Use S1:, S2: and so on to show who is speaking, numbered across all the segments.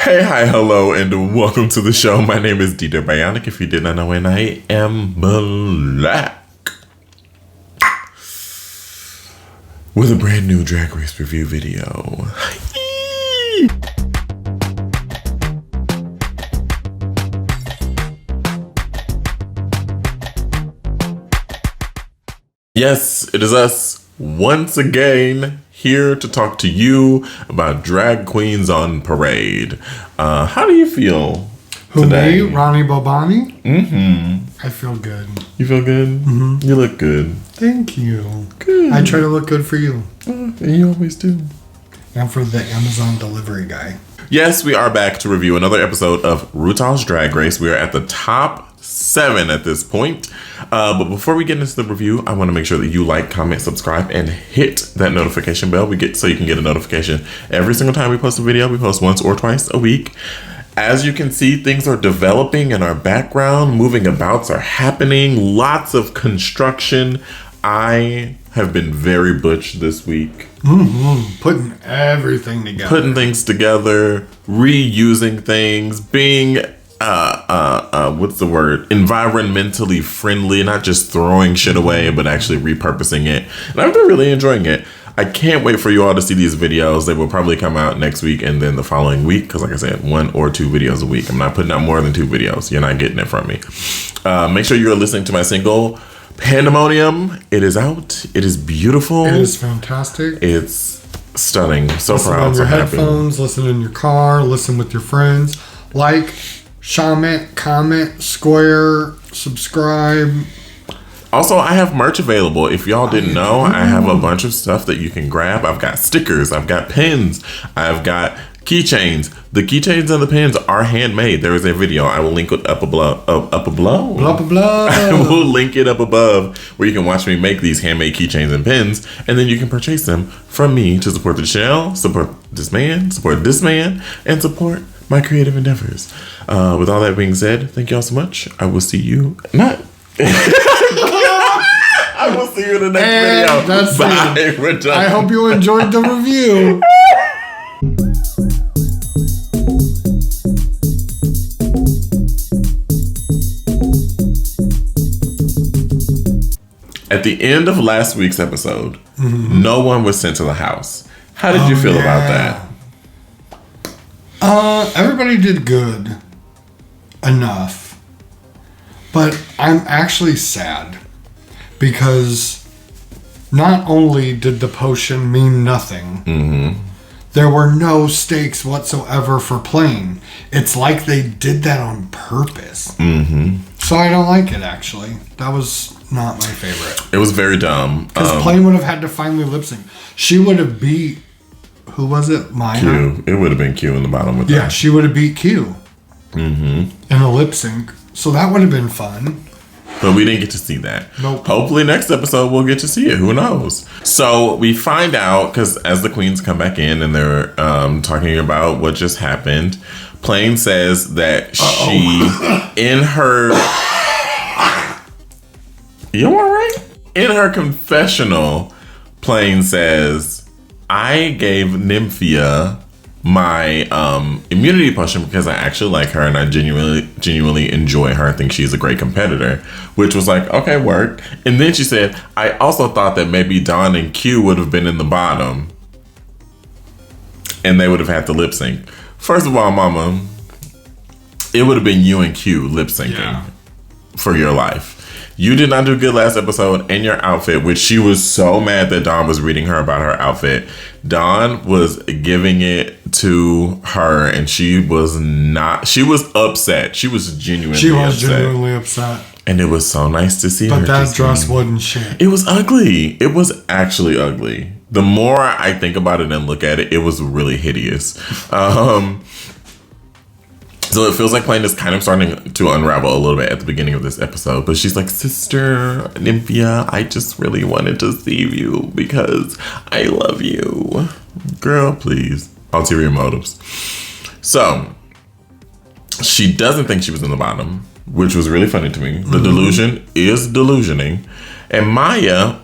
S1: Hey, hi, hello, and welcome to the show. My name is DDare Bionic, if you did not know, and I am black. With a brand new Drag Race review video. Yes, it is us once again here to talk to you about drag queens on parade. How do you feel today?
S2: Who, me? Ronnie Bobani?
S1: Mm-hmm.
S2: I feel good.
S1: You feel good?
S2: Mm-hmm.
S1: You look good.
S2: Thank you.
S1: Good.
S2: I try to look good for you.
S1: And you always do.
S2: And for the Amazon delivery guy.
S1: Yes, we are back to review another episode of RuPaul's Drag Race. We are at the top 7 at this point. But before we get into the review, I want to make sure that you like, comment, subscribe, and hit that notification bell. So you can get a notification every single time we post a video. We post once or twice a week. As you can see, things are developing in our background. Moving abouts are happening. Lots of construction. I have been very butch this week.
S2: Mm-hmm. Putting everything together.
S1: Putting things together, reusing things, being what's the word? Environmentally friendly, not just throwing shit away, but actually repurposing it. And I've been really enjoying it. I can't wait for you all to see these videos. They will probably come out next week and then the following week. Because like I said, 1 or 2 videos a week. I'm not putting out more than 2 videos. You're not getting it from me. Make sure you're listening to my single, Pandemonium. It is out. It is beautiful.
S2: It is fantastic.
S1: It's stunning. So
S2: listen
S1: proud.
S2: on
S1: So
S2: your
S1: happy.
S2: headphones, listen in your car, listen with your friends. Like, comment, square, subscribe.
S1: Also, I have merch available. If y'all didn't know, I have a bunch of stuff that you can grab. I've got stickers. I've got pins. I've got keychains. The keychains and the pins are handmade. There is a video. I will link it up above.
S2: Blah, blah, blah.
S1: I will link it up above where you can watch me make these handmade keychains and pins. And then you can purchase them from me to support the channel, support this man, and support my creative endeavors. With all that being said, thank y'all so much. I will see you. I will see you in the next video.
S2: That's
S1: Bye.
S2: it.
S1: We're done.
S2: I hope you enjoyed the review.
S1: At the end of last week's episode, no one was sent to the house. How did you feel about that?
S2: Everybody did good enough, but I'm actually sad because not only did the potion mean nothing, there were no stakes whatsoever for playing. It's like they did that on purpose. So I don't like it, actually. That was not my favorite.
S1: It was very dumb.
S2: Because Plain would have had to finally lip sync. She would have beat, who was it? Maya?
S1: Q. It would have been Q in the bottom with
S2: Yeah,
S1: that.
S2: she would have beat Q in a lip sync. So that would have been fun.
S1: But we didn't get to see that.
S2: Nope.
S1: Hopefully next episode we'll get to see it. Who knows? So we find out, because as the queens come back in and they're talking about what just happened, Plain says that she, in her... You alright? In her confessional, Plain says, I gave Nymphia my immunity potion because I actually like her and I genuinely enjoy her. I think she's a great competitor, which was like, okay, work. And then she said, I also thought that maybe Dawn and Q would have been in the bottom and they would have had to lip sync. First of all, mama, it would have been you and Q lip syncing for your life. You did not do good last episode, and your outfit, which she was so mad that Dawn was reading her about her outfit. Dawn was giving it to her, and she was upset. She was genuinely upset. And it was so nice to see her.
S2: But that dress wasn't shit.
S1: It was ugly. It was actually ugly. The more I think about it and look at it, it was really hideous. So it feels like Plain is kind of starting to unravel a little bit at the beginning of this episode. But she's like, Sister Nymphia, I just really wanted to see you because I love you. Girl, please. Ulterior motives. So she doesn't think she was in the bottom, which was really funny to me. The delusion is delusioning. And Maya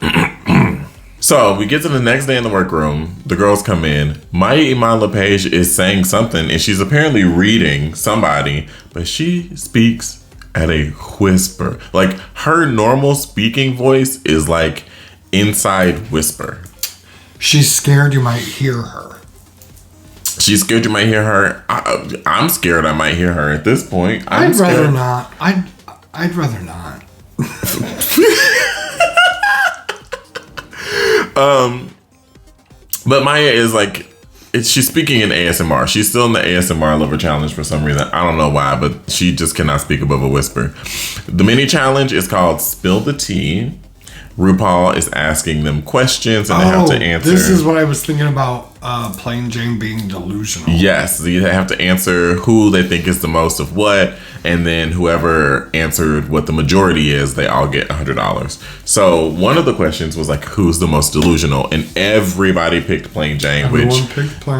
S1: So we get to the next day in the workroom. The girls come in. Maya Iman LePage is saying something, and she's apparently reading somebody, but she speaks at a whisper. Like, her normal speaking voice is like inside whisper.
S2: She's scared you might hear her.
S1: She's scared you might hear her. I'm scared I might hear her at this point.
S2: I'd rather not. I'd rather not.
S1: But Maya is like, she's speaking in ASMR. She's still in the ASMR Lover Challenge for some reason. I don't know why, but she just cannot speak above a whisper. The mini challenge is called Spill the Tea. RuPaul is asking them questions and they have to answer.
S2: This is what I was thinking about, Plain Jane being delusional.
S1: Yes, they have to answer who they think is the most of what, and then whoever answered what the majority is, they all get $100. So one of the questions was like, who's the most delusional? And everybody picked Plain Jane,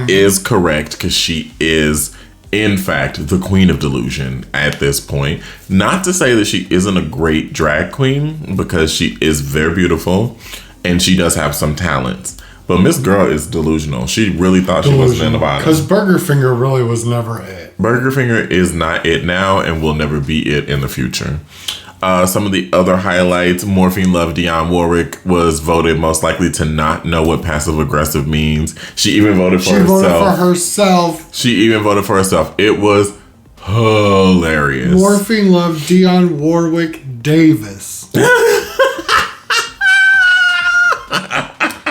S1: is correct because she is, in fact, the queen of delusion at this point. Not to say that she isn't a great drag queen, because she is very beautiful and she does have some talents. But Miss Girl is delusional. She really thought she wasn't in the bottom.
S2: Because Burger Finger really was never it.
S1: Burger Finger is not it now and will never be it in the future. Some of the other highlights: Morphine Love Dionne Warwick was voted most likely to not know what passive aggressive means. She even voted for herself. She even voted for herself. It was hilarious.
S2: Morphine Love Dionne Warwick Davis.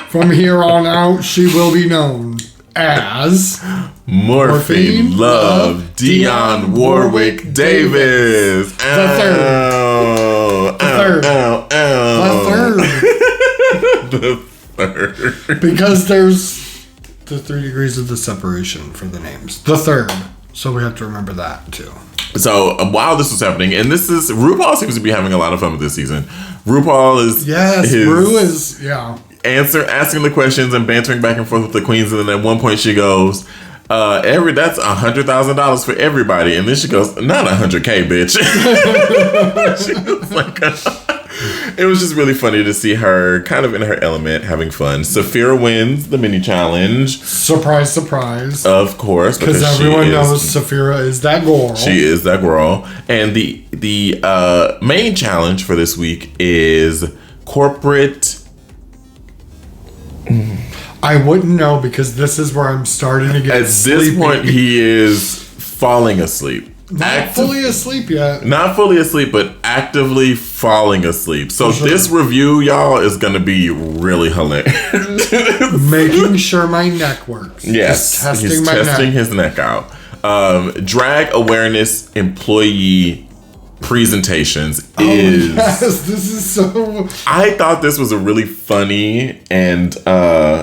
S2: From here on out, she will be known as
S1: Morphine Love Dionne Warwick Davis.
S2: The third. The third. Because there's the 3 degrees of the separation for the names. The third. So we have to remember that too.
S1: So while this was happening, and RuPaul seems to be having a lot of fun with this season. RuPaul is asking the questions and bantering back and forth with the queens, and then at one point she goes, that's $100,000 for everybody, and then she goes, not 100K, bitch. She was like, it was just really funny to see her kind of in her element, having fun. Saphira wins the mini challenge.
S2: Surprise, surprise.
S1: Of course,
S2: because everyone knows Saphira is that girl.
S1: She is that girl. And the main challenge for this week is corporate.
S2: I wouldn't know, because this is where I'm starting to get
S1: At this point, he is falling asleep.
S2: Not fully asleep yet.
S1: Not fully asleep, but actively falling asleep. So this review, y'all, is going to be really hilarious.
S2: Making sure my neck works.
S1: Yes. He's testing his neck out. Drag awareness employee presentations is
S2: this is so.
S1: I thought this was a really funny and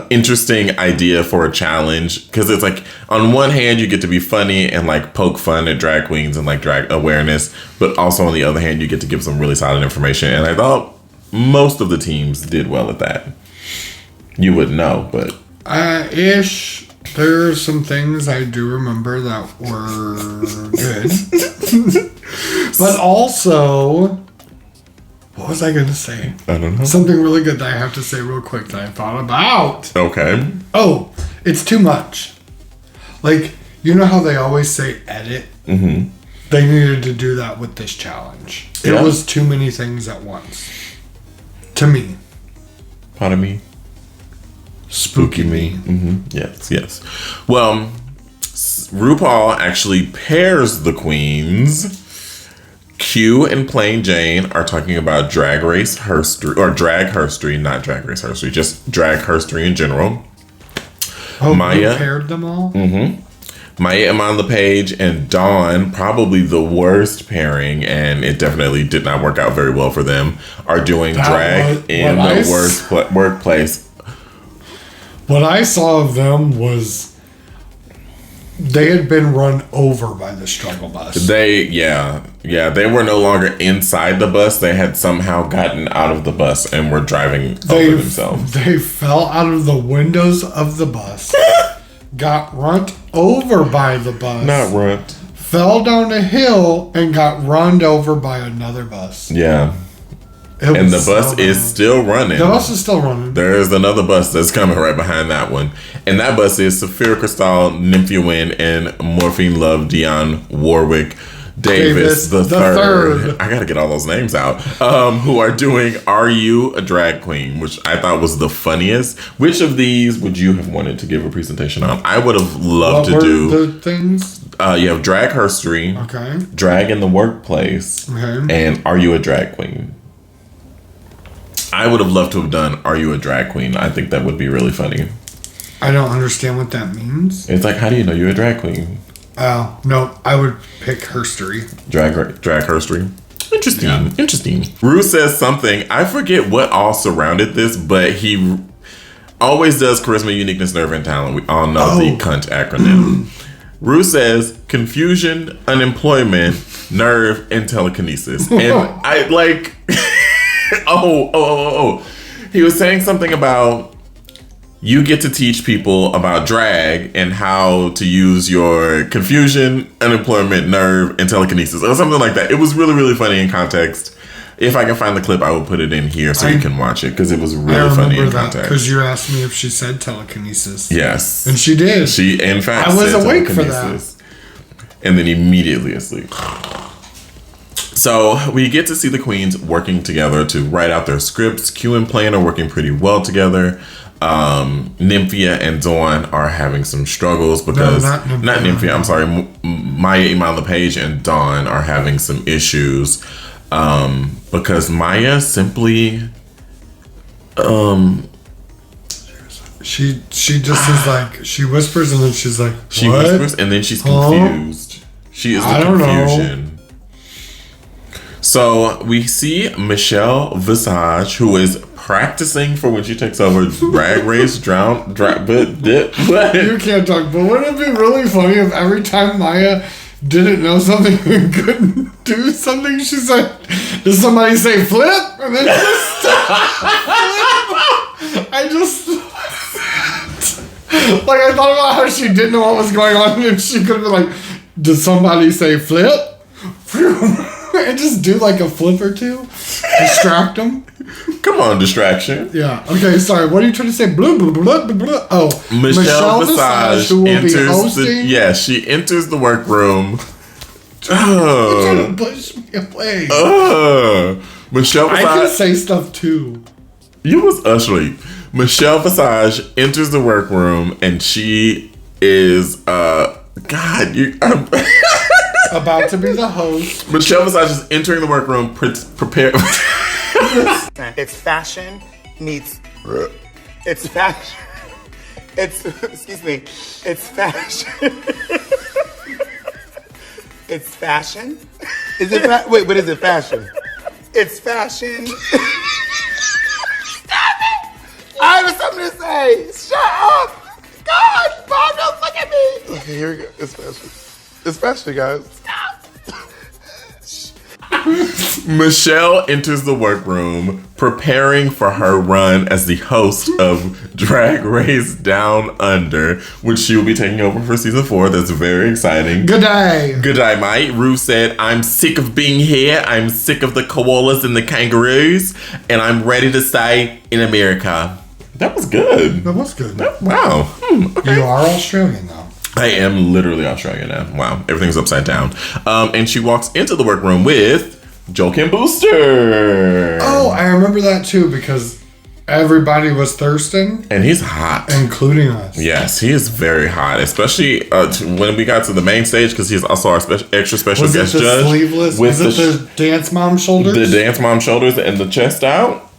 S1: interesting idea for a challenge, because it's like, on one hand you get to be funny and like poke fun at drag queens and like drag awareness, but also on the other hand you get to give some really solid information, and I thought most of the teams did well at that. You wouldn't know, but
S2: ish. There's some things I do remember that were good. But also, what was I going to say?
S1: I don't know.
S2: Something really good that I have to say real quick that I thought about.
S1: Okay.
S2: Oh, it's too much. Like, you know how they always say edit?
S1: Mm-hmm.
S2: They needed to do that with this challenge. It was too many things at once. To me.
S1: Pardon me?
S2: Spooky me.
S1: Mm-hmm. Yes. Well, RuPaul actually pairs the queens. Q and Plain Jane are talking about drag race herstory, or drag herstory, not drag race herstory, just drag herstory in general.
S2: Oh, Maya paired them all?
S1: Mm-hmm. Maya Iman LePage and Dawn, probably the worst pairing, and it definitely did not work out very well for them, are doing drag in the worst workplace.
S2: What I saw of them was they had been run over by the struggle bus. They
S1: were no longer inside the bus. They had somehow gotten out of the bus and were driving over themselves.
S2: They fell out of the windows of the bus, got run over by the bus.
S1: Not run.
S2: Fell down a hill and got run over by another bus.
S1: Yeah. And the bus is still running.
S2: The bus is still running.
S1: There's another bus that's coming right behind that one. And that bus is Saphira Crystal, Nymphia Wynn, and Morphine Love Dionne Warwick Davis the third. I gotta get all those names out. Who are doing Are You a Drag Queen? Which I thought was the funniest. Which of these would you have wanted to give a presentation on? I would have loved to do
S2: the things.
S1: You have Drag Herstory,
S2: okay,
S1: Drag in the Workplace,
S2: okay,
S1: and Are You a Drag Queen? I would have loved to have done Are You a Drag Queen? I think that would be really funny.
S2: I don't understand what that means.
S1: It's like, how do you know you're a drag queen?
S2: Oh, no, I would pick Herstory.
S1: Drag Herstory. Interesting. Yeah. Interesting. Rue says something. I forget what all surrounded this, but he always does charisma, uniqueness, nerve, and talent. We all know the CUNT acronym. Rue says confusion, unemployment, nerve, and telekinesis. And I like... He was saying something about you get to teach people about drag and how to use your confusion, unemployment, nerve, and telekinesis, or something like that. It was really, really funny in context. If I can find the clip, I will put it in here so you can watch it, because it was really funny in context.
S2: Because you asked me if she said telekinesis.
S1: Yes.
S2: And she did.
S1: She, in fact,
S2: I was awake for that.
S1: And then immediately asleep. So we get to see the queens working together to write out their scripts. Q and Plain are working pretty well together. Nymphia and Dawn are having some struggles because not Nymphia. I'm sorry, Maya, Iman LePage, and Dawn are having some issues because Maya simply
S2: she just is like, she whispers and then she's like, what?
S1: She whispers and then she's confused. She is the confusion. So we see Michelle Visage, who is practicing for when she takes over Drag Race, You can't talk, but wouldn't it be really funny if every time Maya didn't know something and couldn't do something, she said, does somebody say flip? And then just like, I thought about how she didn't know what was going on and she could have been like, did somebody say flip? And just do like a flip or two. Distract them. Come on, distraction.
S2: Yeah. Okay, sorry. What are you trying to say? Blah, blah, blah, blah, blah. Oh,
S1: Michelle Visage who will enters be hosting. She enters the workroom.
S2: You're trying to push me away.
S1: Michelle Visage.
S2: I can say stuff too.
S1: You was asleep. Michelle Visage enters the workroom and she is
S2: about to be the host.
S1: Michelle Visage is entering the workroom, prepared.
S3: It's fashion meets. It's fashion. Excuse me. It's fashion. It's fashion. Is it? Wait, but is it fashion? It's fashion. Stop it! I have something to say. Shut up! God, Bob, don't look at me.
S4: Okay, here we go. It's fashion. It's fashion, guys.
S3: Stop.
S1: Michelle enters the workroom preparing for her run as the host of Drag Race Down Under, which she will be taking over for season 4. That's very exciting.
S2: Good day.
S1: Good day, mate. Rue said, I'm sick of being here. I'm sick of the koalas and the kangaroos, and I'm ready to stay in America. That was good.
S2: That was good.
S1: Wow. Okay.
S2: You are Australian, though.
S1: I am literally Australian now. Wow. Everything's upside down. And she walks into the workroom with Joel Kim Booster.
S2: Oh, I remember that too because everybody was thirsting.
S1: And he's hot.
S2: Including us.
S1: Yes, he is very hot. Especially when we got to the main stage because he's also our extra special guest judge.
S2: Sleeveless? Was it the dance mom shoulders?
S1: The dance mom shoulders and the chest out.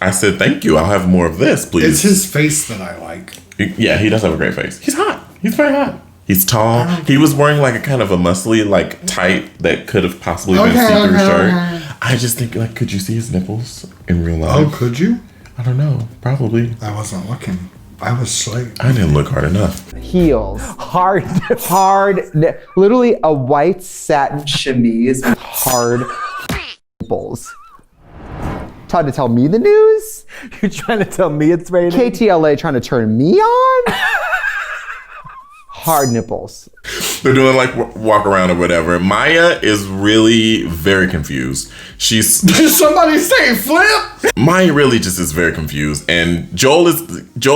S1: I said, thank you. I'll have more of this, please.
S2: It's his face that I like.
S1: Yeah, he does have a great face. He's hot. He's very hot. He's tall. He was wearing like a kind of a muscly, like tight that could have possibly been see-through shirt. I just think, like, could you see his nipples in real life?
S2: Oh, could you?
S1: I don't know. Probably.
S2: I wasn't looking. I was asleep.
S1: I didn't look hard enough.
S5: Heels. Hard, literally a white satin chemise with hard nipples. Trying to tell me the news?
S6: You're trying to tell me it's raining?
S5: KTLA trying to turn me on? hard nipples.
S1: They're doing like walk around or whatever. Maya is really very confused.
S2: Did somebody say flip?
S1: Maya really just is very confused, and Joel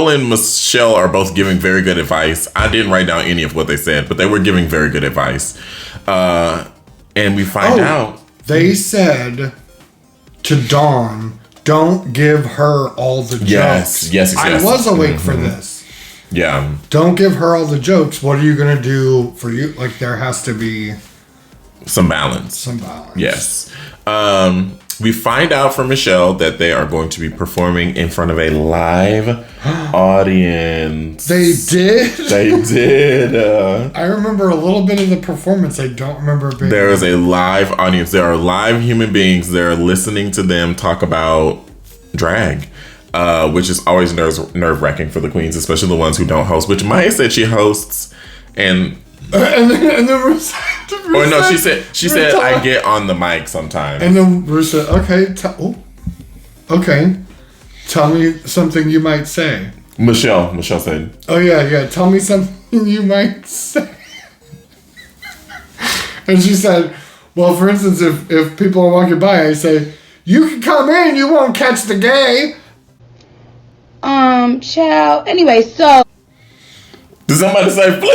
S1: and Michelle are both giving very good advice. I didn't write down any of what they said, but they were giving very good advice. And we find out
S2: they said to Dawn, "Don't give her all the jokes."
S1: Yes.
S2: I was awake for this.
S1: Yeah.
S2: Don't give her all the jokes. What are you gonna do for you? Like, there has to be
S1: some balance. Yes. We find out from Michelle that they are going to be performing in front of a live audience.
S2: They did?
S1: They did.
S2: I remember a little bit of the performance. I don't remember being.
S1: There is a live audience. There are live human beings. They're listening to them talk about drag. Which is always nerve-wracking for the queens, especially the ones who don't host, which Maya said she hosts, and then Ruth she said I get on the mic sometimes.
S2: And then Ruth said, okay, tell me something you might say.
S1: Michelle said,
S2: oh yeah, tell me something you might say. And she said, well, for instance, if people are walking by, I say, you can come in, you won't catch the gay.
S6: Child. Anyway, so.
S1: Did somebody say flip?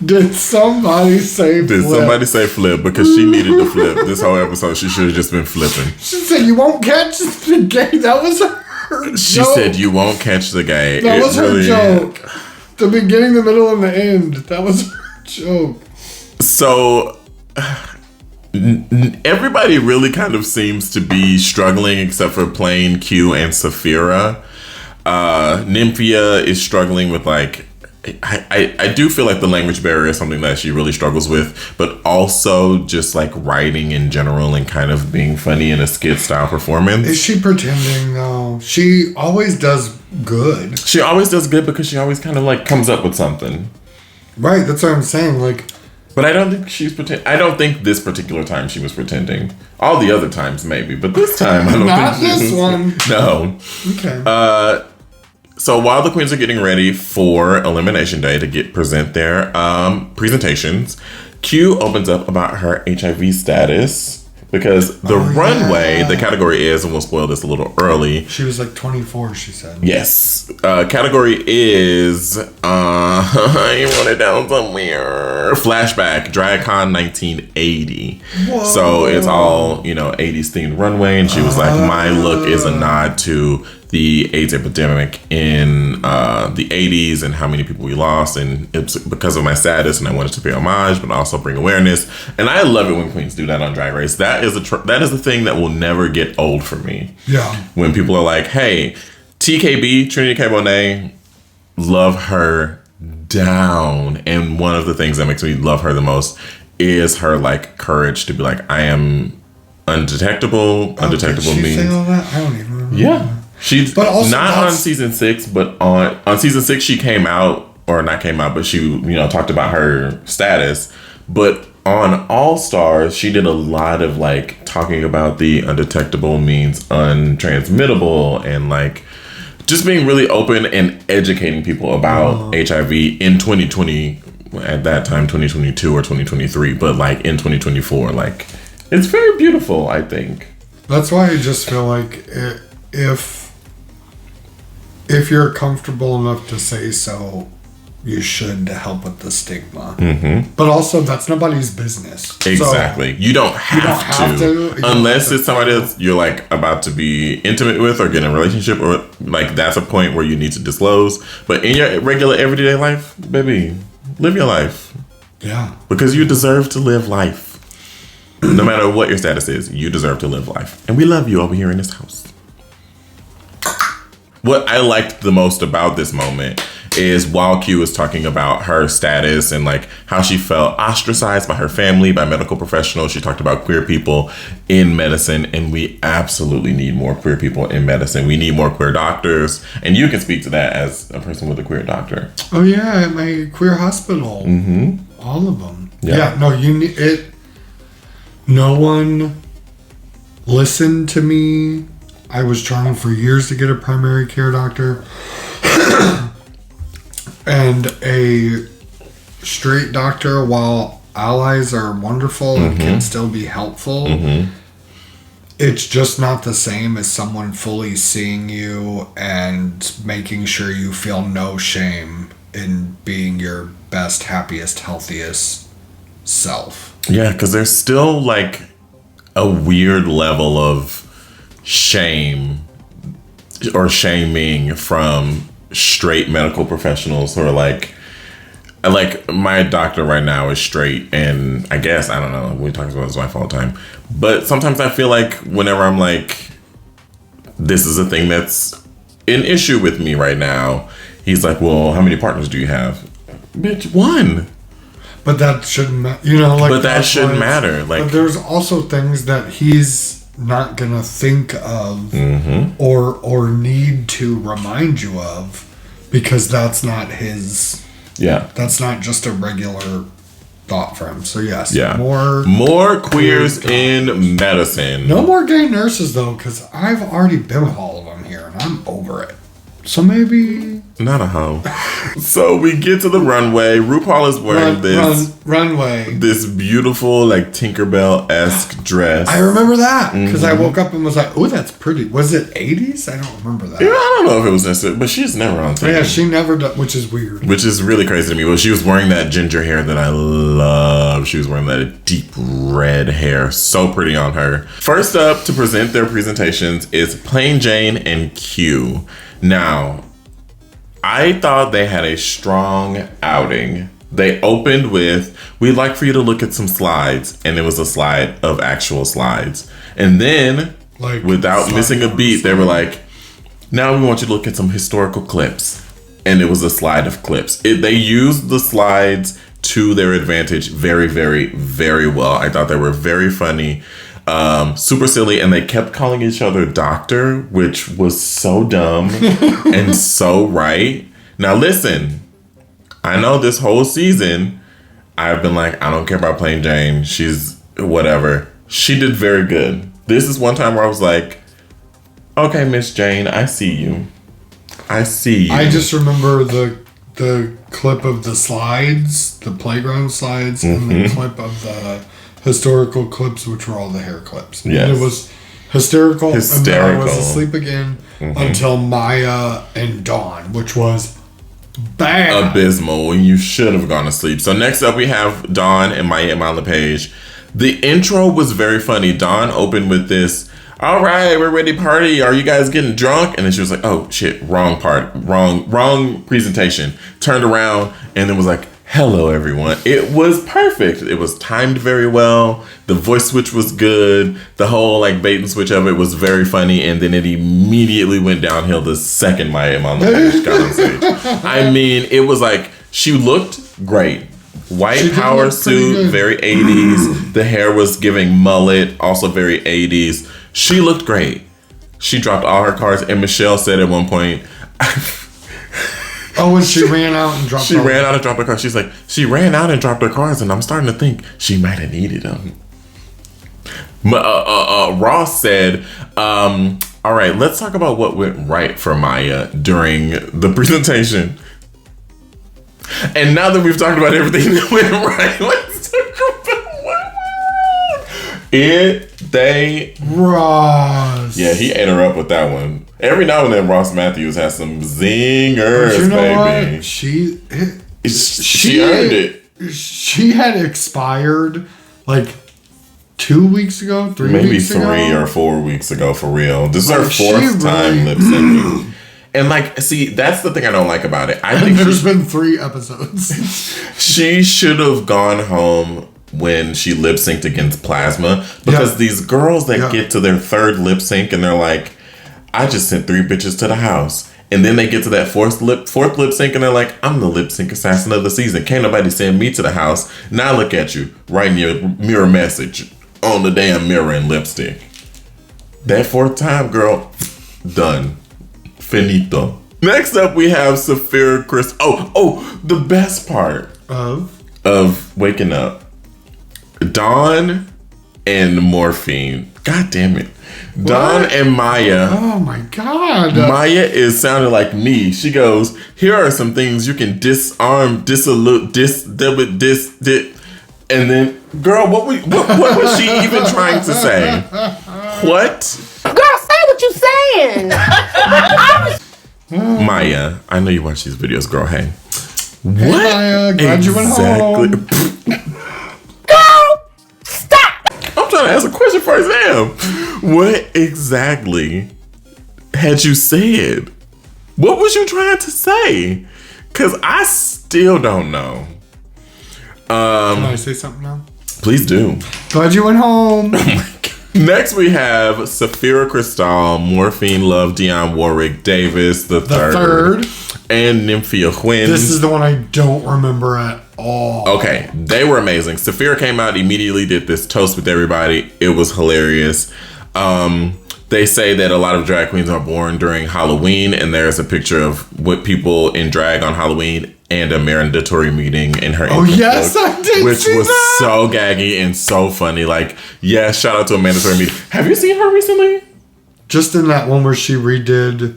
S2: Did somebody say flip?
S1: Did somebody say flip? Because she needed to flip. This whole episode, she should have just been flipping.
S2: She said, you won't catch the gay. That was her joke.
S1: She said, you won't catch the gay.
S2: That was her joke. The beginning, the middle, and the end. That was her joke.
S1: So... everybody really kind of seems to be struggling except for Plain, Q, and Saphira. Nymphia is struggling with like I do feel like the language barrier is something that she really struggles with, but also just like writing in general and kind of being funny in a skit style performance.
S2: Is she pretending though? She always does good.
S1: She always does good because she always kind of like comes up with something.
S2: Right, that's what I'm saying. Like,
S1: but I don't think she's pretending. I don't think this particular time she was pretending. All the other times maybe, but this time I don't
S2: not
S1: think
S2: this one.
S1: No.
S2: Okay.
S1: So while the queens are getting ready for Elimination Day to present their presentations, Q opens up about her HIV status. Because the runway, the category is, and we'll spoil this a little early.
S2: She was like 24, she said.
S1: Yes. Category is, I wrote it down somewhere. Flashback, DragCon 1980. Whoa. So it's all, 80s themed runway. And she was like, my look is a nod to the AIDS epidemic in the 80s and how many people we lost, and it's because of my status, and I wanted to pay homage but also bring awareness. And I love it when queens do that on Drag Race. That is a thing that will never get old for me.
S2: Yeah. When
S1: people are like, hey, TKB, Trinity K. Bonet, love her down. And one of the things that makes me love her the most is her like courage to be like, I am undetectable. Undetectable means.
S2: Say all that? I don't even remember.
S1: Yeah. She's not on season 6, but on season 6 she came out, or not came out, but she talked about her status. But on All Stars, she did a lot of like talking about the undetectable means untransmittable, and like just being really open and educating people about HIV in 2020, at that time 2022 or 2023, but like in 2024, like it's very beautiful. I think
S2: that's why I just feel like if you're comfortable enough to say so, you should help with the stigma. Mm-hmm. But also, that's nobody's business.
S1: Exactly. So, you don't have to. Unless it's somebody else you're like about to be intimate with or get in a relationship, or like that's a point where you need to disclose. But in your regular everyday life, baby, live your life.
S2: Yeah.
S1: Because you deserve to live life. No matter what your status is, you deserve to live life. And we love you over here in this house. What I liked the most about this moment is while Q was talking about her status and like how she felt ostracized by her family, by medical professionals, she talked about queer people in medicine, and we absolutely need more queer people in medicine. We need more queer doctors, and you can speak to that as a person with a queer doctor.
S2: Oh yeah, at my queer hospital. Mm-hmm. All of them. Yeah, no, you need it. No one listened to me I was trying for years to get a primary care doctor. And a straight doctor, while allies are wonderful and can still be helpful, it's just not the same as someone fully seeing you and making sure you feel no shame in being your best, happiest, healthiest self.
S1: Yeah, because there's still like a weird level of shame or shaming from straight medical professionals who are like my doctor right now is straight, and I guess, I don't know, we talk about his wife all the time, but sometimes I feel like whenever I'm like, this is a thing that's an issue with me right now, he's like, well, how many partners do you have? Bitch, one.
S2: But that shouldn't matter, you know, like.
S1: But that shouldn't matter. Like,
S2: but there's also things that he's not gonna think of or need to remind you of, because that's not his. Yeah, that's not just a regular thought for him. So yes, more
S1: queers in medicine.
S2: No more gay nurses though, because I've already been with all of them here, and I'm over it. So maybe
S1: not a hoe. So we get to the runway. RuPaul is wearing this beautiful, like, Tinkerbell-esque dress.
S2: I remember that because I woke up and was like, "Oh, that's pretty." Was it 80s? I don't remember that.
S1: Yeah, I don't know if it was necessary, but she's never on TV.
S2: Yeah, she never does, which is weird.
S1: Which is really crazy to me. Well, she was wearing that ginger hair that I love. She was wearing that deep red hair. So pretty on her. First up to present their presentations is Plain Jane and Q. Now, I thought they had a strong outing. They opened with, we'd like for you to look at some slides. And it was a slide of actual slides. And then, like, without missing a beat, they were like, now we want you to look at some historical clips. And it was a slide of clips. They used the slides to their advantage very, very, very well. I thought they were very funny. Super silly, and they kept calling each other doctor, which was so dumb and so right. Now listen, I know this whole season I've been like, I don't care about Plain Jane, she's whatever. She did very good. This is one time where I was like, okay, Miss Jane, I see you. I see you.
S2: I just remember the clip of the slides, the playground slides, and the clip of the historical clips, which were all the hair clips. Yes. And it was hysterical. And then I was asleep again until Maya and Dawn, which was bad.
S1: Abysmal. You should have gone to sleep. So next up we have Dawn and Maya and Mala Page. The intro was very funny. Dawn opened with this, all right, we're ready to party. Are you guys getting drunk? And then she was like, oh shit, wrong presentation. Turned around and then was like, hello, everyone. It was perfect. It was timed very well. The voice switch was good. The whole like bait and switch of it was very funny. And then it immediately went downhill the second Maya on the page got on stage. I mean, it was like, she looked great. White power suit, very 80s. The hair was giving mullet, also very 80s. She looked great. She dropped all her cards. And Michelle said at one point,
S2: oh, when she ran out and dropped
S1: her cards. She's like, she ran out and dropped her cards, and I'm starting to think she might have needed them. Ross said, all right, let's talk about what went right for Maya during the presentation. And now that we've talked about everything that went right, let's talk about what
S2: Ross.
S1: Yeah, he ate her up with that one. Every now and then, Ross Matthews has some zingers,
S2: but you know
S1: baby.
S2: What?
S1: She earned it.
S2: She had expired like 2 weeks ago, 3 weeks ago.
S1: Maybe 3 or 4 weeks ago, for real. This is her fourth time lip syncing. And like, see, that's the thing I don't like about it. I think
S2: there's been 3 episodes.
S1: She should have gone home when she lip synced against Plasma, because these girls that get to their third lip sync and they're like, I just sent 3 bitches to the house. And then they get to that fourth lip sync and they're like, I'm the lip sync assassin of the season. Can't nobody send me to the house. Now look at you, writing your mirror message on the damn mirror in lipstick. That 4th time, girl, done. Finito. Next up, we have Saphira Chris. Oh, the best part of waking up. Dawn and Morphine. God damn it. Dawn and Maya.
S2: Oh my God.
S1: Maya is sounding like me. She goes, here are some things you can disarm, and then, girl, what was she even trying to say? What?
S3: Girl, say what you saying.
S1: Maya, I know you watch these videos, girl. Hey. What?
S2: Hey, Maya, glad you went home.
S3: Girl, stop.
S1: I'm trying to ask a question for exam. What exactly had you said? What was you trying to say? Because I still don't know.
S2: Can I say something now?
S1: Please do.
S2: Glad you went home.
S1: Next, we have Saphira Cristal, Morphine Love, Dionne Warwick Davis, the third, and Nymphia Quinn.
S2: This is the one I don't remember at all.
S1: Okay, they were amazing. Saphira came out, immediately did this toast with everybody. It was hilarious. They say that a lot of drag queens are born during Halloween, and there's a picture of what people in drag on Halloween and a mandatory meeting in her.
S2: Oh yes,
S1: book,
S2: I did.
S1: which
S2: see
S1: was
S2: that.
S1: so gaggy and so funny. Like, yeah, shout out to a mandatory meeting. Have you seen her recently?
S2: Just in that one where she redid.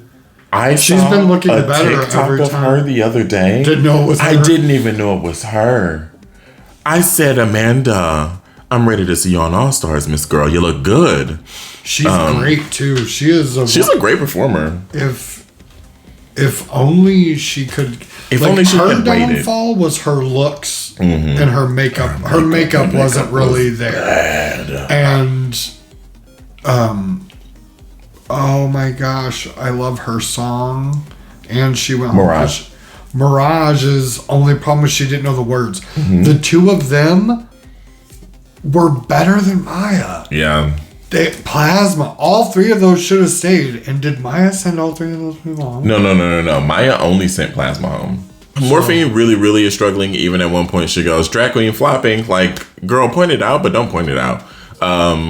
S2: She's
S1: saw
S2: been looking
S1: a
S2: better
S1: TikTok
S2: every
S1: of
S2: time.
S1: her the other day.
S2: Didn't know it was her.
S1: I didn't even know it was her. I said, Amanda, I'm ready to see you on All Stars, Miss Girl. You look good.
S2: She's great too. She's
S1: a great performer.
S2: If only she could.
S1: If only she
S2: her
S1: had waited.
S2: downfall was her looks and her makeup. Her makeup wasn't really there. And oh my gosh, I love her song. And she went
S1: Mirage.
S2: Mirage's only problem is she didn't know the words. The two of them were better than Maya.
S1: Yeah.
S2: Plasma. All three of those should have stayed. And did Maya send all three of those people home?
S1: No. Maya only sent Plasma home. Morphine really is struggling. Even at one point, she goes, drag queen flopping. Like, girl, point it out, but don't point it out.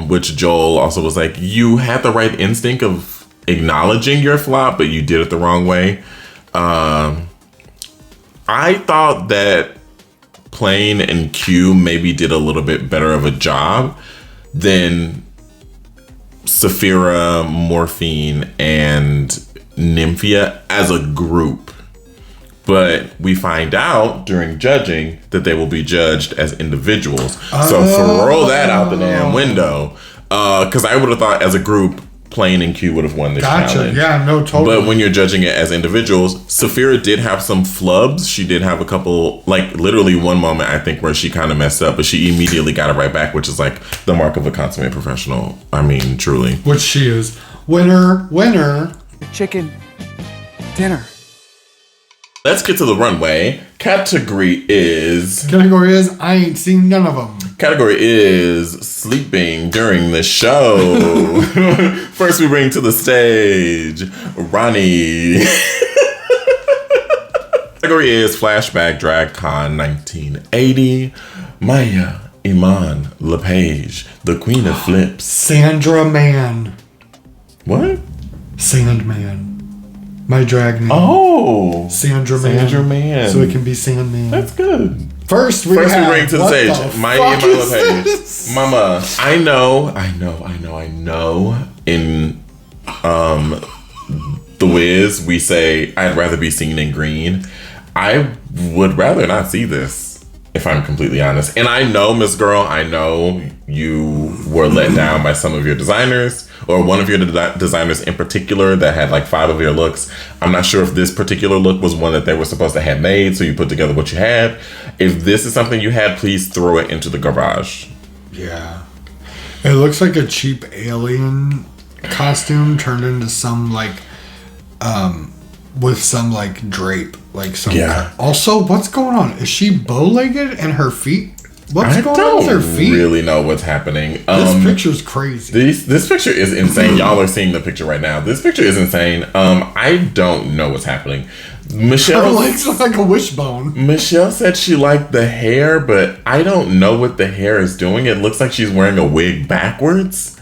S1: Which Joel also was like, you had the right instinct of acknowledging your flop, but you did it the wrong way. I thought that Plane and Q maybe did a little bit better of a job than Saphira, Morphine, and Nymphia as a group. But we find out during judging that they will be judged as individuals. So throw that out the damn window. Because I would have thought as a group, Plane and Q would have won this challenge.
S2: Yeah, no, totally.
S1: But when you're judging it as individuals, Saphira did have some flubs. She did have a couple, like literally one moment, I think, where she kind of messed up, but she immediately got it right back, which is like the mark of a consummate professional. I mean, truly.
S2: Which she is. Winner.
S6: Chicken dinner.
S1: Let's get to the runway. Category is
S2: I ain't seen none of them.
S1: Category is sleeping during the show. First, we bring to the stage Ronnie. Category is Flashback Drag Con 1980. Maya Iman LePage, the Queen of Flips.
S2: Sandra Mann.
S1: What?
S2: Sandman. My drag name.
S1: Oh,
S2: Sandra Mann. So it can be Sandman.
S1: That's good.
S2: First we
S1: bring to the
S2: what
S1: stage Maya Iman LePage.
S2: this?
S1: Mama, I know. In The Wiz, we say I'd rather be seen in green. I would rather not see this, if I'm completely honest. And I know, Miss Girl, I know you were let down by some of your designers, or one of your designers in particular that had like 5 of your looks. I'm not sure if this particular look was one that they were supposed to have made, so you put together what you had. If this is something you had, please throw it into the garbage.
S2: Yeah. It looks like a cheap alien costume turned into some like with some like drape, like some.
S1: Yeah.
S2: Also, what's going on? Is she bow-legged and her feet? What's going on with her feet?
S1: I don't really know what's happening.
S2: This picture's crazy.
S1: This picture is insane. Y'all are seeing the picture right now. This picture is insane. I don't know what's happening.
S2: Her legs look like a wishbone.
S1: Michelle said she liked the hair, but I don't know what the hair is doing. It looks like she's wearing a wig backwards.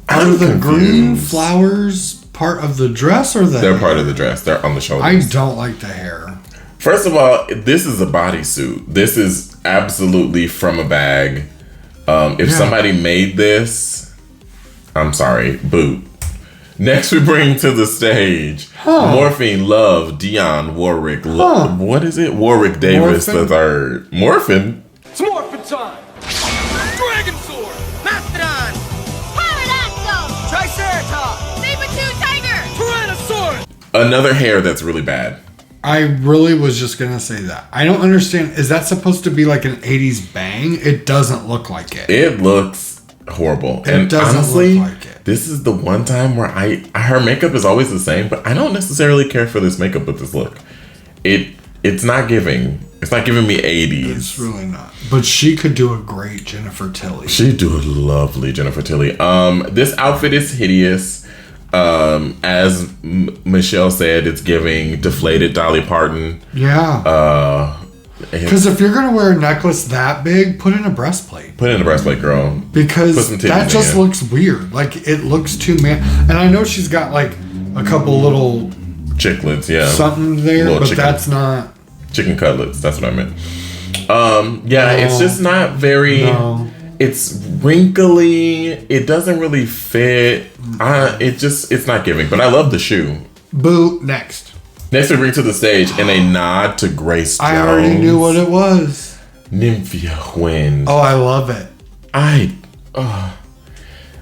S2: Are the green flowers part of the dress or
S1: They're part of the dress. They're on the shoulders.
S2: I don't like the hair.
S1: First of all, this is a bodysuit. This is absolutely from a bag. If somebody made this, I'm sorry, boot. Next, we bring to the stage Morphine, Love, Dionne Warwick. What is it? Warwick Davis the third. Morphin?
S7: It's morphin' time! Dragon Sword!
S8: Mastodon! Pterodactyl!
S7: Triceratops!
S8: Saber-tooth tiger!
S7: Tyrannosaurus!
S1: Another hair that's really bad.
S2: I really was just going to say that. I don't understand. Is that supposed to be like an 80s bang? It doesn't look like it.
S1: It looks horrible.
S2: It doesn't
S1: honestly,
S2: look like it.
S1: This is the one time where her makeup is always the same, but I don't necessarily care for this makeup with this look. It's not giving. It's not giving me 80s.
S2: It's really not. But she could do a great Jennifer Tilly.
S1: She'd do a lovely Jennifer Tilly. This outfit is hideous. As Michelle said, it's giving deflated Dolly Parton.
S2: Yeah. Because if you're gonna wear a necklace that big, put in a breastplate.
S1: Put in a breastplate, girl.
S2: Because
S1: Put some titties
S2: that just
S1: in.
S2: looks weird. Like it looks too man. And I know she's got like a couple little
S1: Chiclets, yeah.
S2: something there,
S1: Little
S2: but
S1: chicken.
S2: that's not.
S1: Chicken cutlets. That's what I meant. Yeah, it's just not very.
S2: No.
S1: It's wrinkly. It doesn't really fit. It's not giving. But I love the shoe.
S2: Boo. Next.
S1: Next, we bring to the stage in a nod to Grace Jones.
S2: I already knew what it was.
S1: Nymphia Wind.
S2: Oh, I love it.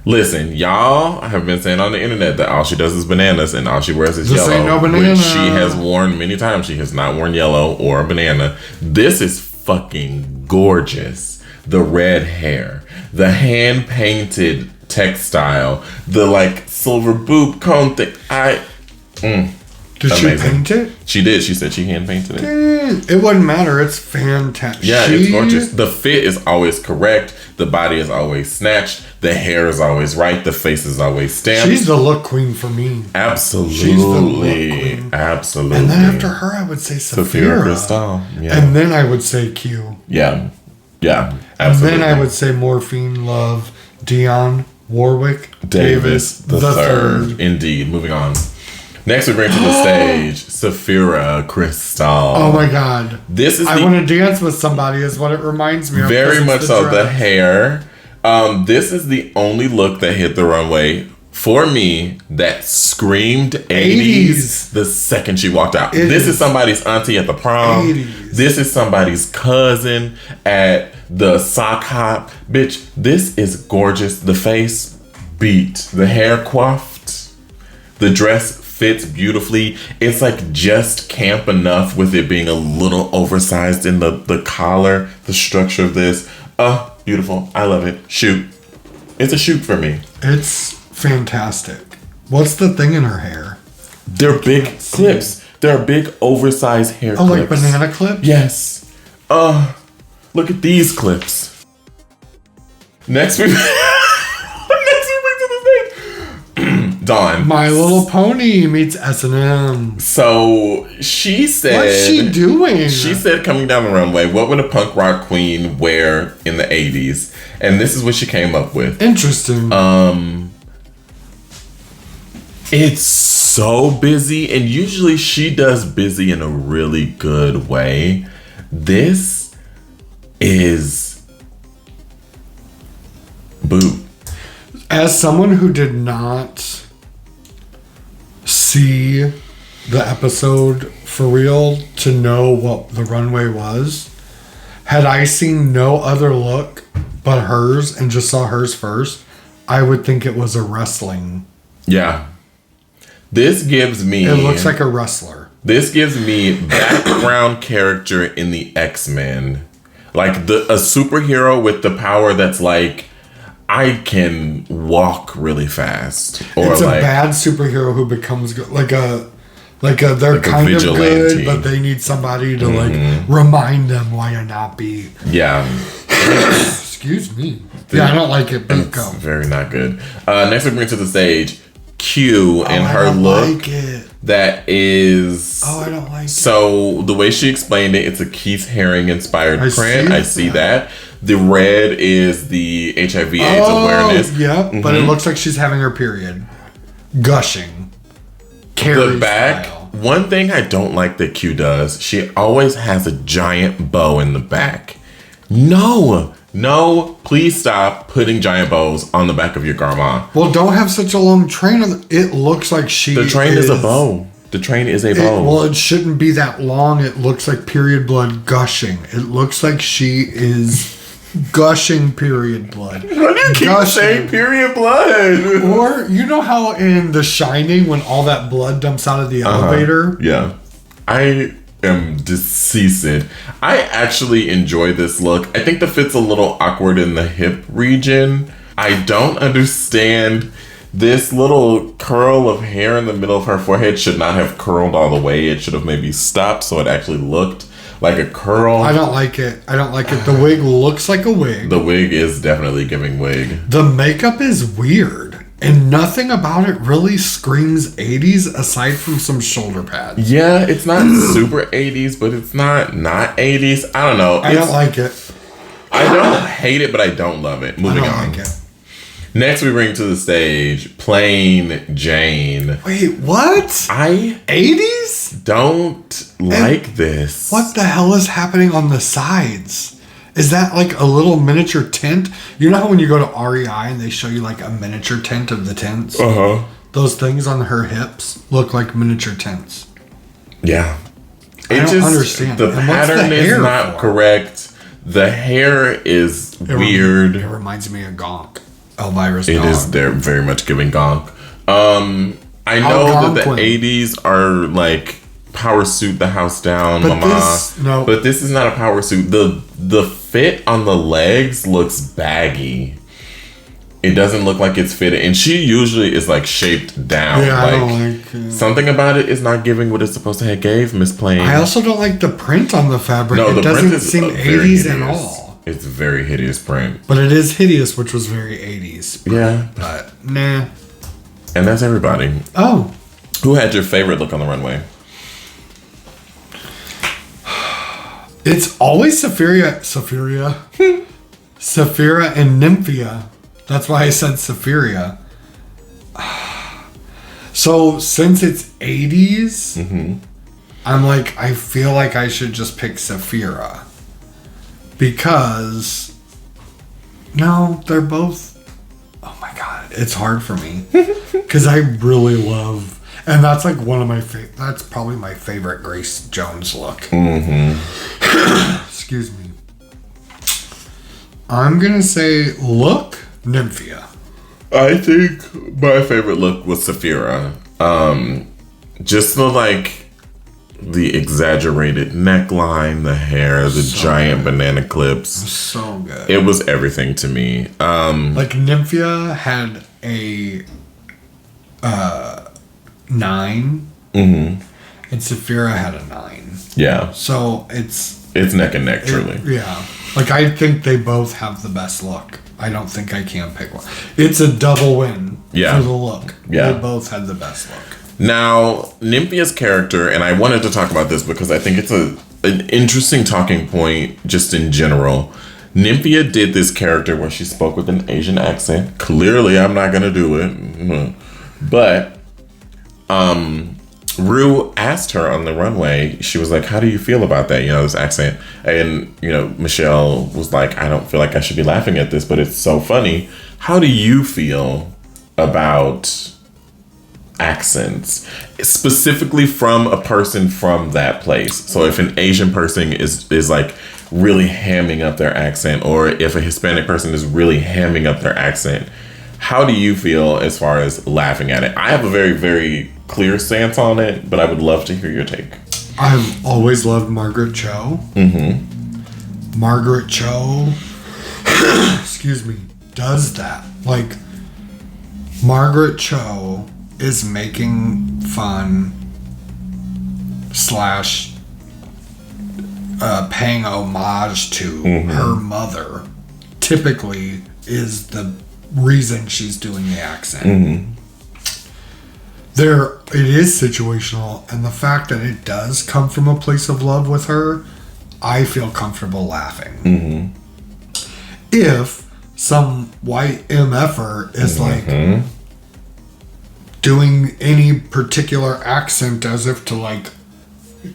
S1: Listen, y'all have been saying on the internet that all she does is bananas and all she wears is
S2: This
S1: yellow.
S2: ain't no banana.
S1: Which she has worn many times. She has not worn yellow or a banana. This is fucking gorgeous. The red hair, the hand painted textile, the like silver boob cone thing.
S2: Did
S1: Amazing.
S2: she paint it?
S1: She did. She said she hand painted it.
S2: It wouldn't matter. It's fantastic.
S1: Yeah, it's gorgeous. The fit is always correct. The body is always snatched. The hair is always right. The face is always stamped.
S2: She's the look queen for me.
S1: Absolutely.
S2: She's the look queen.
S1: Absolutely.
S2: And then after her, I would say
S1: Sophia
S2: Saphira.
S1: Crystal. Yeah.
S2: And then I would say Q.
S1: Yeah. Yeah.
S2: And
S1: Absolutely.
S2: then I would say Morphine, Love, Dionne Warwick,
S1: Davis the third. Indeed. Moving on. Next, we bring to the stage Saphira Crystal.
S2: Oh my God!
S1: This is
S2: I want to dance with somebody. Is what it reminds me of.
S1: very much so. The
S2: dress.
S1: hair. This is the only look that hit the runway for me that screamed 80s the second she walked out. This is somebody's auntie at the prom.
S2: 80s.
S1: This is somebody's cousin at the sock hop. Bitch, this is gorgeous. The face beat. The hair coiffed. The dress fits beautifully. It's like just camp enough with it being a little oversized in the collar, the structure of this. Beautiful. I love it. Shoot. It's a shoot for me.
S2: It's fantastic. What's the thing in her hair?
S1: They're big clips. They're big oversized hair
S2: Oh,
S1: clips.
S2: like banana clip?
S1: Yes. Look at these clips. Next we bring to the stage Dawn.
S2: My Little Pony meets S&M.
S1: So she said,
S2: What's she doing?
S1: She said, coming down the runway, what would a punk rock queen wear in the 80s? And this is what she came up with.
S2: Interesting.
S1: It's so busy, and usually she does busy in a really good way. This is boo.
S2: As someone who did not see the episode for real to know what the runway was, had I seen no other look but hers and just saw hers first, I would think it was a wrestling.
S1: Yeah. This gives me...
S2: It looks like a wrestler.
S1: This gives me background character in the X-Men. Like a superhero with the power that's like, I can walk really fast. Or
S2: It's
S1: like
S2: a bad superhero who becomes good. They're
S1: Like a
S2: kind of
S1: vigilante.
S2: good, but they need somebody to like remind them why to not be.
S1: Yeah.
S2: Excuse me. Yeah, I don't like it, but
S1: It's
S2: go.
S1: very not good. Next we bring to the stage Q and
S2: I
S1: her
S2: don't
S1: look
S2: like it.
S1: that is...
S2: Oh, I don't like it.
S1: So the way she explained it, it's a Keith Haring inspired print. I see that. The red is the HIV/AIDS awareness.
S2: Yeah, but it looks like she's having her period. Gushing. Carrie
S1: The back.
S2: style.
S1: One thing I don't like that Q does, she always has a giant bow in the back. No, No, please stop putting giant bows on the back of your garment.
S2: Well, don't have such a long train. It looks like she
S1: The train is a bow. The train is a bow.
S2: Well, it shouldn't be that long. It looks like period blood gushing. It looks like she is gushing period blood.
S1: Why do you keep saying period blood?
S2: Or, you know how in The Shining, when all that blood dumps out of the elevator?
S1: Yeah. I am deceased. I actually enjoy this look. I think the fit's a little awkward in the hip region. I don't understand. This little curl of hair in the middle of her forehead should not have curled all the way. It should have maybe stopped so it actually looked like a curl.
S2: I don't like it. The wig looks like a wig.
S1: The wig is definitely giving wig.
S2: The makeup is weird. And nothing about it really screams 80s aside from some shoulder pads.
S1: Yeah, it's not super 80s, but it's not 80s. I don't know.
S2: I don't like it.
S1: I don't hate it, but I don't love it. Moving on.
S2: Like it.
S1: Next, we bring to the stage Plain Jane.
S2: Wait, what?
S1: I
S2: 80s?
S1: don't like this.
S2: What the hell is happening on the sides? Is that like a little miniature tent? You know how when you go to REI and they show you like a miniature tent of the tents?
S1: Uh-huh.
S2: Those things on her hips look like miniature tents.
S1: Yeah.
S2: I don't understand.
S1: The
S2: And what's the
S1: pattern is
S2: hair
S1: not
S2: for?
S1: correct. The hair is weird.
S2: It reminds me of Gonk. Elvira's
S1: It
S2: dog.
S1: is. They're very much giving gonk. I know that the
S2: Algonquin.
S1: 80s are like power suit the house down,
S2: But
S1: mama.
S2: no.
S1: But this is not a power suit. The fit on the legs looks baggy. It doesn't look like it's fitted, and she usually is like shaped down.
S2: Yeah, I
S1: like,
S2: don't like it.
S1: something about it is not giving what it's supposed to have gave. Miss Plain.
S2: I also don't like the print on the fabric.
S1: No,
S2: It
S1: the
S2: doesn't
S1: print is
S2: seem
S1: very
S2: 80s at
S1: hideous.
S2: all.
S1: It's a very hideous print.
S2: But it is hideous, which was very 80s.
S1: Yeah,
S2: But nah.
S1: and that's everybody.
S2: Oh,
S1: Who had your favorite look on the runway?
S2: it's always Sapphira and Nymphia. That's why I said Sapphira. So since it's 80s, I'm like, I feel like I should just pick Sapphira. Because, no, they're both, oh my God, it's hard for me. Because I really love, and that's like one of my that's probably my favorite Grace Jones look. Excuse me. I'm going to say look, Nymphia.
S1: I think my favorite look was Sapphira. Just the exaggerated neckline, the hair, the giant banana clips.
S2: So good.
S1: It was everything to me.
S2: Like Nymphia had a 9, and Sapphira had a 9.
S1: Yeah,
S2: So it's
S1: neck and neck, truly.
S2: yeah. Like I think they both have the best look. I don't think I can pick one. It's a double win
S1: Yeah.
S2: for the look.
S1: Yeah.
S2: They both had the best look.
S1: Now, Nymphia's character, and I wanted to talk about this because I think it's an interesting talking point just in general. Nymphia did this character where she spoke with an Asian accent. Clearly, I'm not going to do it. But Rue asked her on the runway, she was like, how do you feel about that, this accent? And, Michelle was like, I don't feel like I should be laughing at this, but it's so funny. How do you feel about accents, specifically from a person from that place? So if an Asian person is like really hamming up their accent, or if a Hispanic person is really hamming up their accent, how do you feel as far as laughing at it? I have a very, very clear stance on it, but I would love to hear your take.
S2: I've always loved Margaret Cho. Margaret Cho, excuse me, does that. Like, Margaret Cho is making fun / paying homage to her mother. Typically is the reason she's doing the accent. It is situational, and the fact that it does come from a place of love with her, I feel comfortable laughing. If some white MFer is like doing any particular accent as if to like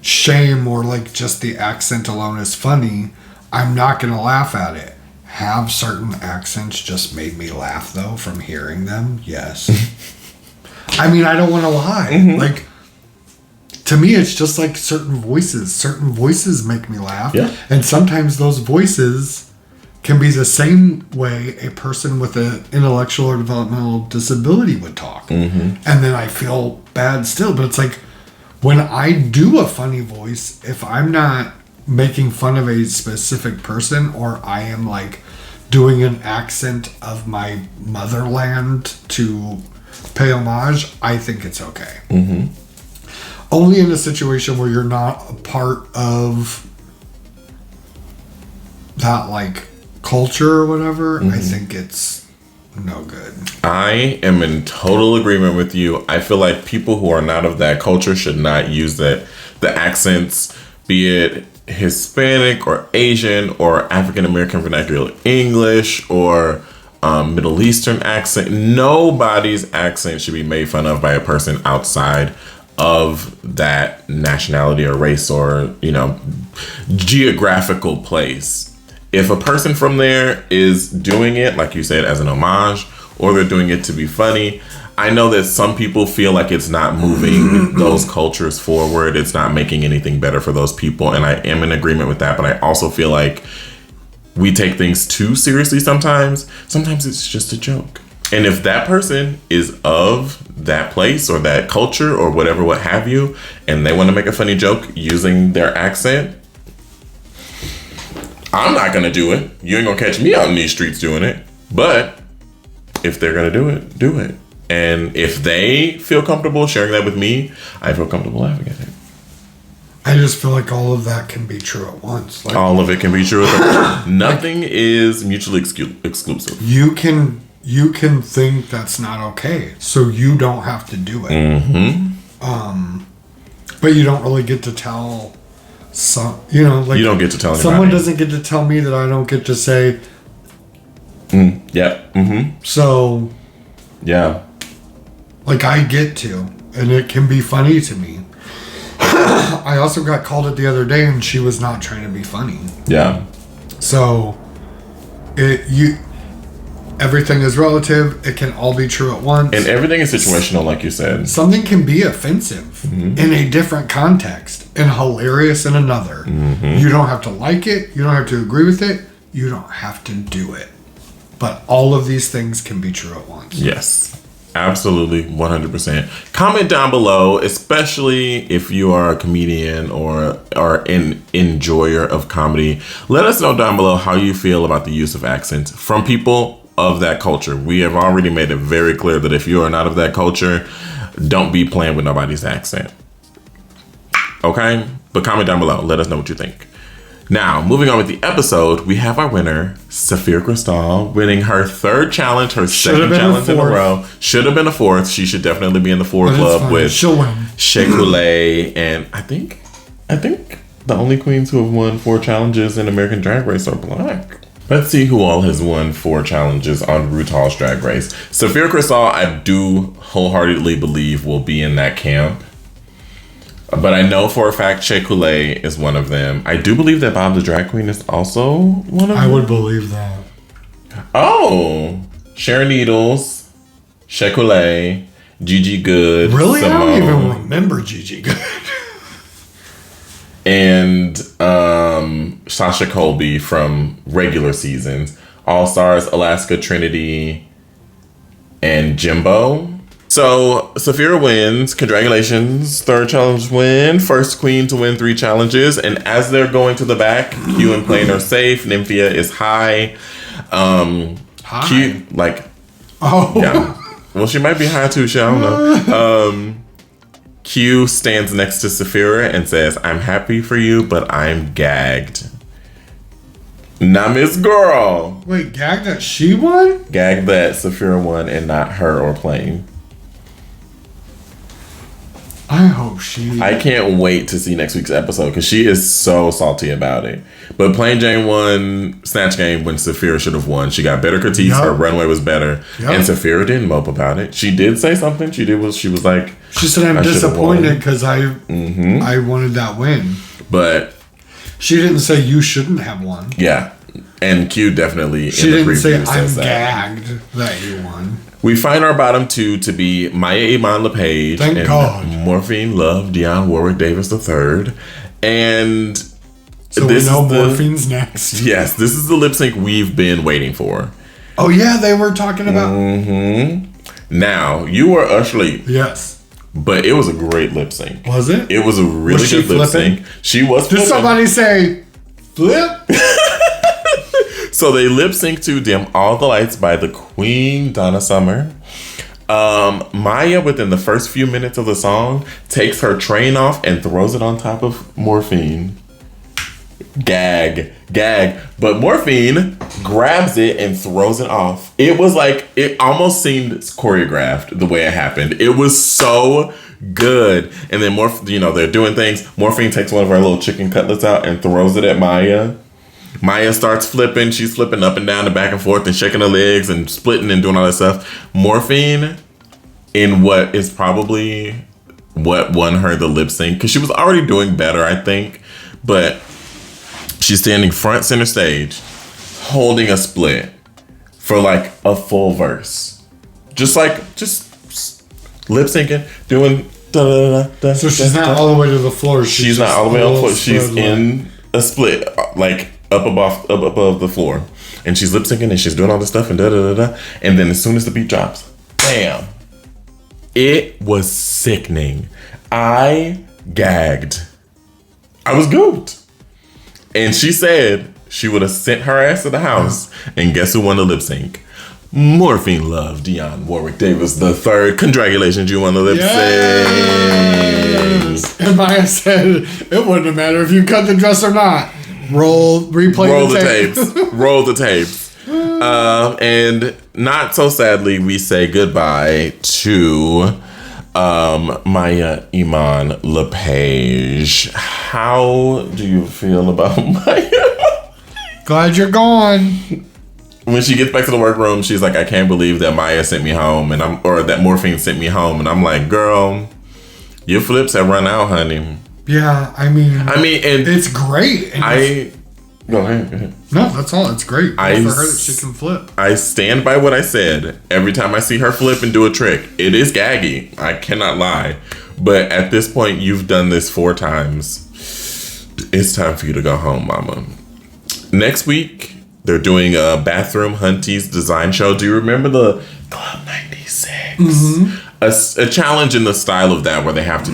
S2: shame, or like just the accent alone is funny, I'm not gonna laugh at it. have certain accents just made me laugh though from hearing them. Yes. I mean, I don't want to lie. Like, to me, it's just like certain voices. Certain voices make me laugh.
S1: Yeah.
S2: And sometimes those voices can be the same way a person with an intellectual or developmental disability would talk. And then I feel bad still. But it's like, when I do a funny voice, if I'm not making fun of a specific person, or I am like doing an accent of my motherland to pay homage, I think it's okay. Only in a situation where you're not a part of that like culture or whatever, I think it's no good.
S1: I am in total agreement with you. I feel like people who are not of that culture should not use the accents, be it Hispanic or Asian or African American vernacular English or Middle Eastern accent. Nobody's accent should be made fun of by a person outside of that nationality or race or, geographical place. If a person from there is doing it, like you said, as an homage, or they're doing it to be funny, I know that some people feel like it's not moving those cultures forward. It's not making anything better for those people. And I am in agreement with that. But I also feel like we take things too seriously sometimes. Sometimes it's just a joke. And if that person is of that place or that culture or whatever, what have you, and they want to make a funny joke using their accent, I'm not going to do it. You ain't going to catch me out in these streets doing it. But if they're going to do it, do it. And if they feel comfortable sharing that with me, I feel comfortable laughing at it.
S2: I just feel like all of that can be true at once. Like,
S1: all of it can be true. Nothing is mutually exclusive.
S2: You can think that's not okay, so you don't have to do it. But you don't really get to tell you don't get to tell anybody. Someone doesn't get to tell me that I don't get to say. So.
S1: Yeah.
S2: Like, I get to, and it can be funny to me. I also got called it the other day, and she was not trying to be funny.
S1: Yeah.
S2: So, everything is relative. It can all be true at once.
S1: And everything is situational, like you said.
S2: Something can be offensive in a different context and hilarious in another. You don't have to like it. You don't have to agree with it. You don't have to do it. But all of these things can be true at once.
S1: Yes. Absolutely, 100%. Comment down below, especially if you are a comedian or an enjoyer of comedy. Let us know down below how you feel about the use of accents from people of that culture. We have already made it very clear that if you are not of that culture, don't be playing with nobody's accent. Okay? But comment down below. Let us know what you think. Now, moving on with the episode, we have our winner, Saphira Crystal, winning her third challenge, her second challenge in a row. Should have been a fourth. She should definitely be in the four club with Shea Coulee. And I think the only queens who have won 4 challenges in American Drag Race are black. Let's see who all has won 4 challenges on RuPaul's Drag Race. Saphira Crystal, I do wholeheartedly believe will be in that camp. But I know for a fact Shea Coulee is one of them. I do believe that Bob the Drag Queen is also one of them.
S2: I would believe that.
S1: Oh, Sharon Needles, Shea Coulee, Gigi Good.
S2: Really?
S1: Simone,
S2: I don't even remember Gigi Good.
S1: And Sasha Colby from regular seasons. All Stars, Alaska, Trinity, and Jimbo. So, Saphira wins. Congratulations. 3rd challenge win. First queen to win 3 challenges. And as they're going to the back, Q and Plane are safe. Nymphia is high.
S2: High?
S1: Q, like...
S2: Oh.
S1: Yeah. Well, she might be high too. I don't know. Q stands next to Saphira and says, "I'm happy for you, but I'm gagged." Now, Miss Girl.
S2: Wait, gagged that she won?
S1: Gagged that Saphira won and not her or Plane.
S2: I hope she...
S1: I can't wait to see next week's episode because she is so salty about it. But Plain Jane won Snatch Game when Saphira should have won. She got better critiques.
S2: Yep.
S1: Her runway was better. Yep. And Saphira didn't mope about it. She did say something. She was like...
S2: She said, "I'm disappointed because I wanted that win."
S1: But...
S2: She didn't say you shouldn't have won.
S1: Yeah. And Q definitely
S2: She
S1: in the
S2: didn't say
S1: preview
S2: I'm
S1: says that.
S2: gagged that you won.
S1: We find our bottom two to be Maya Iman LePage
S2: Thank
S1: and
S2: God.
S1: Morphine Love Dionne Warwick Davis III. And
S2: So
S1: this
S2: we know
S1: is the-
S2: Morphine's next.
S1: Yes, this is the lip sync we've been waiting for.
S2: Oh yeah, they were talking about.
S1: Now, you were asleep,
S2: Yes.
S1: but it was a great lip sync.
S2: Was it?
S1: It was a really
S2: Was she
S1: good lip
S2: flipping?
S1: sync. She was
S2: Did
S1: flipping.
S2: somebody say flip?
S1: So they lip sync to Dim All the Lights by the Queen, Donna Summer. Maya, within the first few minutes of the song, takes her train off and throws it on top of Morphine. Gag. But Morphine grabs it and throws it off. It was like, it almost seemed choreographed the way it happened. It was so good. And then they're doing things. Morphine takes one of her little chicken cutlets out and throws it at Maya. Maya starts flipping. She's flipping up and down and back and forth and shaking her legs and splitting and doing all that stuff. Morphine, in what is probably what won her the lip sync, because she was already doing better, I think, but she's standing front center stage holding a split for like a full verse. Just lip syncing, doing da da da da.
S2: So she's not all the way to the floor.
S1: She's not all the way on the floor. She's in a split, like up above the floor, and she's lip syncing and she's doing all this stuff and da da da da. And then as soon as the beat drops, bam! It was sickening. I gagged. I was gooped. And she said she would have sent her ass to the house. And guess who won the lip sync? Morphine Love Dionne Warwick Davis III. Congratulations, you won the lip sync.
S2: And Maya said it wouldn't have mattered if you cut the dress or not. Roll the tape.
S1: Roll the tapes. And not so sadly, we say goodbye to Maya Iman LePage. How do you feel about Maya?
S2: Glad you're gone.
S1: When she gets back to the workroom, she's like, I can't believe that Maya sent me home, or that Morphine sent me home. And I'm like, girl, your flips have run out, honey.
S2: Yeah, I mean,
S1: and
S2: it's great. And
S1: Go ahead.
S2: No, that's all. It's great. For her that she can flip.
S1: I stand by what I said. Every time I see her flip and do a trick, it is gaggy. I cannot lie. But at this point, you've done this 4 times. It's time for you to go home, mama. Next week, they're doing a Bathroom Hunties design show. Do you remember the Club 96?
S2: Mm-hmm.
S1: A challenge in the style of that, where they have to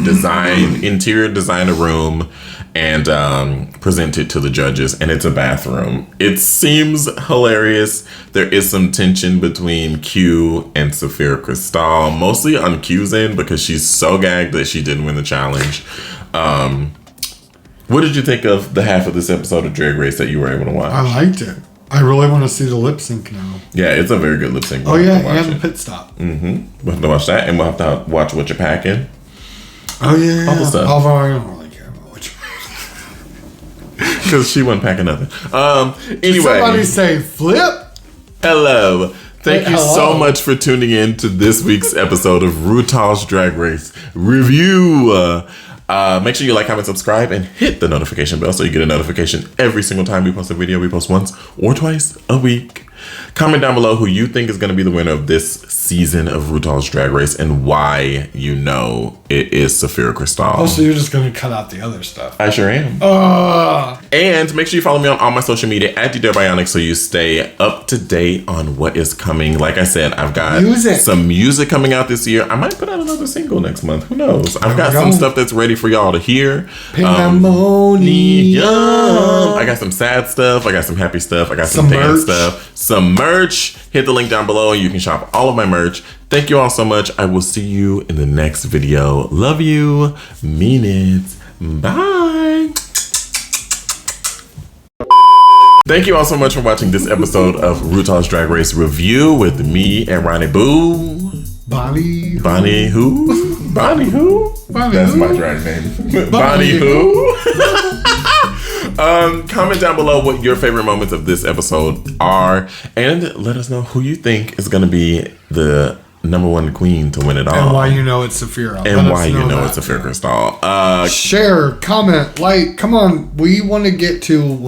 S1: interior design a room and present it to the judges, and it's a bathroom. It seems hilarious. There is some tension between Q and Safira Cristal, mostly on Q's end because she's so gagged that she didn't win the challenge. What did you think of the half of this episode of Drag Race that you were able to watch?
S2: I liked it. I really want to see the lip sync now.
S1: Yeah, it's a very good lip sync.
S2: Oh yeah, and the pit stop.
S1: We'll have to watch that, and we'll have to watch What You're Packing.
S2: Oh yeah,
S1: all the stuff.
S2: Although I don't really care about what you're
S1: because she wasn't packing nothing. Anyway,
S2: somebody say flip.
S1: Hello. Thank you
S2: hello.
S1: so much for tuning in to this week's episode of RuPaul's Drag Race Review. Make sure you like, comment, subscribe, and hit the notification bell so you get a notification every single time we post a video. We post once or twice a week. Comment down below who you think is going to be the winner of this season of RuPaul's Drag Race and why you know it is Safira Cristal.
S2: Oh, so you're just going to cut out the other stuff.
S1: I sure am. And make sure you follow me on all my social media at DDare Bionic so you stay up to date on what is coming. Like I said, I've got some music coming out this year. I might put out another single next month. Who knows? I've got some stuff that's ready for y'all to hear.
S2: Pandemonium.
S1: I got some sad stuff. I got some happy stuff. I got some dance stuff. Some merch. Hit the link down below and you can shop all of my merch. Thank you all so much. I will see you in the next video. Love you. Mean it. Bye. Thank you all so much for watching this episode of RuPaul's Drag Race Review with me and Ronnie Boo.
S2: Bonnie who?
S1: Bonnie who? Bonnie who?
S2: Bonnie
S1: That's
S2: who?
S1: my drag name. Bonnie who? Comment down below what your favorite moments of this episode are, and let us know who you think is going to be the #1 queen to win it all.
S2: And why you know it's Safira.
S1: And why you know it's Safira Cristal.
S2: Share, comment, like. Come on. We want to get to what